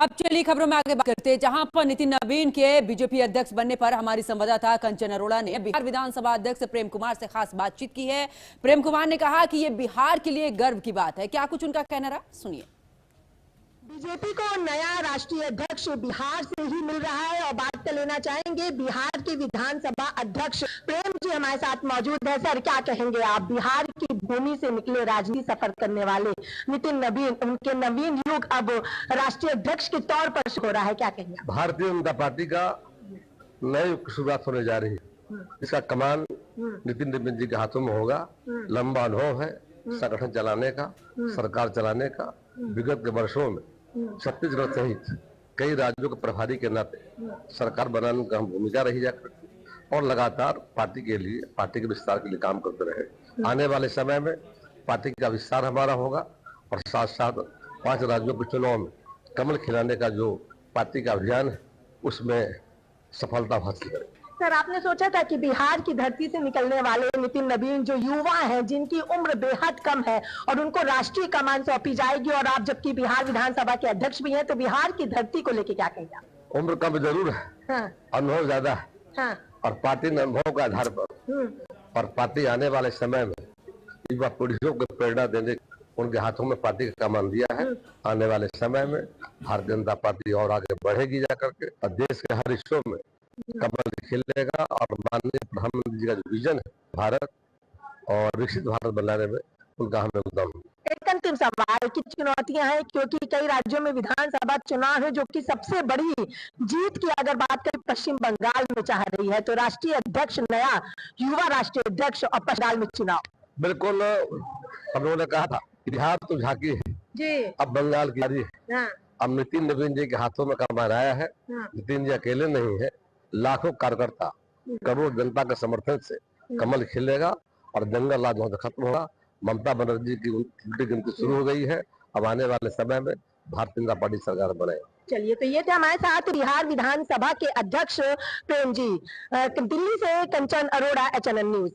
अब चलिए खबरों में आगे बात करते हैं, जहां पर नितिन नवीन के बीजेपी अध्यक्ष बनने पर हमारी संवाददाता कंचन अरोड़ा ने बिहार विधानसभा अध्यक्ष प्रेम कुमार से खास बातचीत की है। प्रेम कुमार ने कहा कि यह बिहार के लिए गर्व की बात है। क्या कुछ उनका कहना रहा, सुनिए। बीजेपी को नया राष्ट्रीय अध्यक्ष बिहार से ही मिल रहा है और बात कर लेना चाहेंगे बिहार के विधानसभा अध्यक्ष प्रेम जी हमारे साथ मौजूद है। सर, क्या कहेंगे आप, बिहार की भूमि से निकले राजनीति सफर करने वाले नितिन नवीन, उनके नवीन युग अब राष्ट्रीय अध्यक्ष के तौर पर हो रहा है, क्या कहेंगे आप? भारतीय जनता पार्टी का नई शुरुआत होने जा रही है। इसका कमान नितिन नवीन जी के हाथों में होगा। लंबा अनुभव है संगठन चलाने का, सरकार चलाने का। विगत के वर्षों में छत्तीसगढ़ सहित कई राज्यों के प्रभारी के नाते सरकार बनाने की भूमिका रही जाकर और लगातार पार्टी के लिए, पार्टी के विस्तार के लिए काम करते रहे। आने वाले समय में पार्टी का विस्तार हमारा होगा और साथ साथ 5 राज्यों के चुनाव में कमल खिलाने का जो पार्टी का अभियान है उसमें सफलता हासिल करें। सर, आपने सोचा था कि बिहार की धरती से निकलने वाले नितिन नवीन जो युवा हैं, जिनकी उम्र बेहद कम है और उनको राष्ट्रीय कमान सौंपी जाएगी, और आप जबकि बिहार विधानसभा के अध्यक्ष भी हैं, तो बिहार की धरती को लेकर क्या कहेंगे? उम्र कम जरूर है, हाँ, अनुभव ज्यादा है, हाँ, और पार्टी ने अनुभव के आधार पर और पार्टी आने वाले समय में युवा पीढ़ियों को प्रेरणा देने उनके हाथों में पार्टी का कमान दिया है। आने वाले समय में भारतीय जनता पार्टी और आगे बढ़ेगी जाकर के और देश के हर हिस्सों में कमल खिलेगा और माननीय प्रधानमंत्री जी का जो विजन है भारत और विकसित भारत बनाने में उनका हमें योगदान है। एक अंतिम सवाल की चुनौतियां हैं, क्योंकि कई राज्यों में विधानसभा चुनाव है, जो कि सबसे बड़ी जीत की अगर बात करें पश्चिम बंगाल में चाह रही है, तो राष्ट्रीय अध्यक्ष नया युवा राष्ट्रीय अध्यक्ष और पश्चिम बंगाल में चुनाव। बिल्कुल, हम लोगों ने कहा था बिहार तो झांकी है जी, अब बंगाल की बारी है। हाँ, अब नितिन नवीन जी के हाथों में कमान आया है। हाँ, नितिन जी अकेले नहीं है, लाखों कार्यकर्ता, करोड़ जनता के समर्थन से कमल खिलेगा और दंगल राज वहां से खत्म होगा। ममता बनर्जी की उल्टी गिनती शुरू हो गई है। अब आने वाले समय में भारतीय जनता पार्टी सरकार बनेगी। चलिए, तो ये थे हमारे साथ बिहार विधानसभा के अध्यक्ष प्रेम जी। दिल्ली से कंचन अरोड़ा, HNN न्यूज।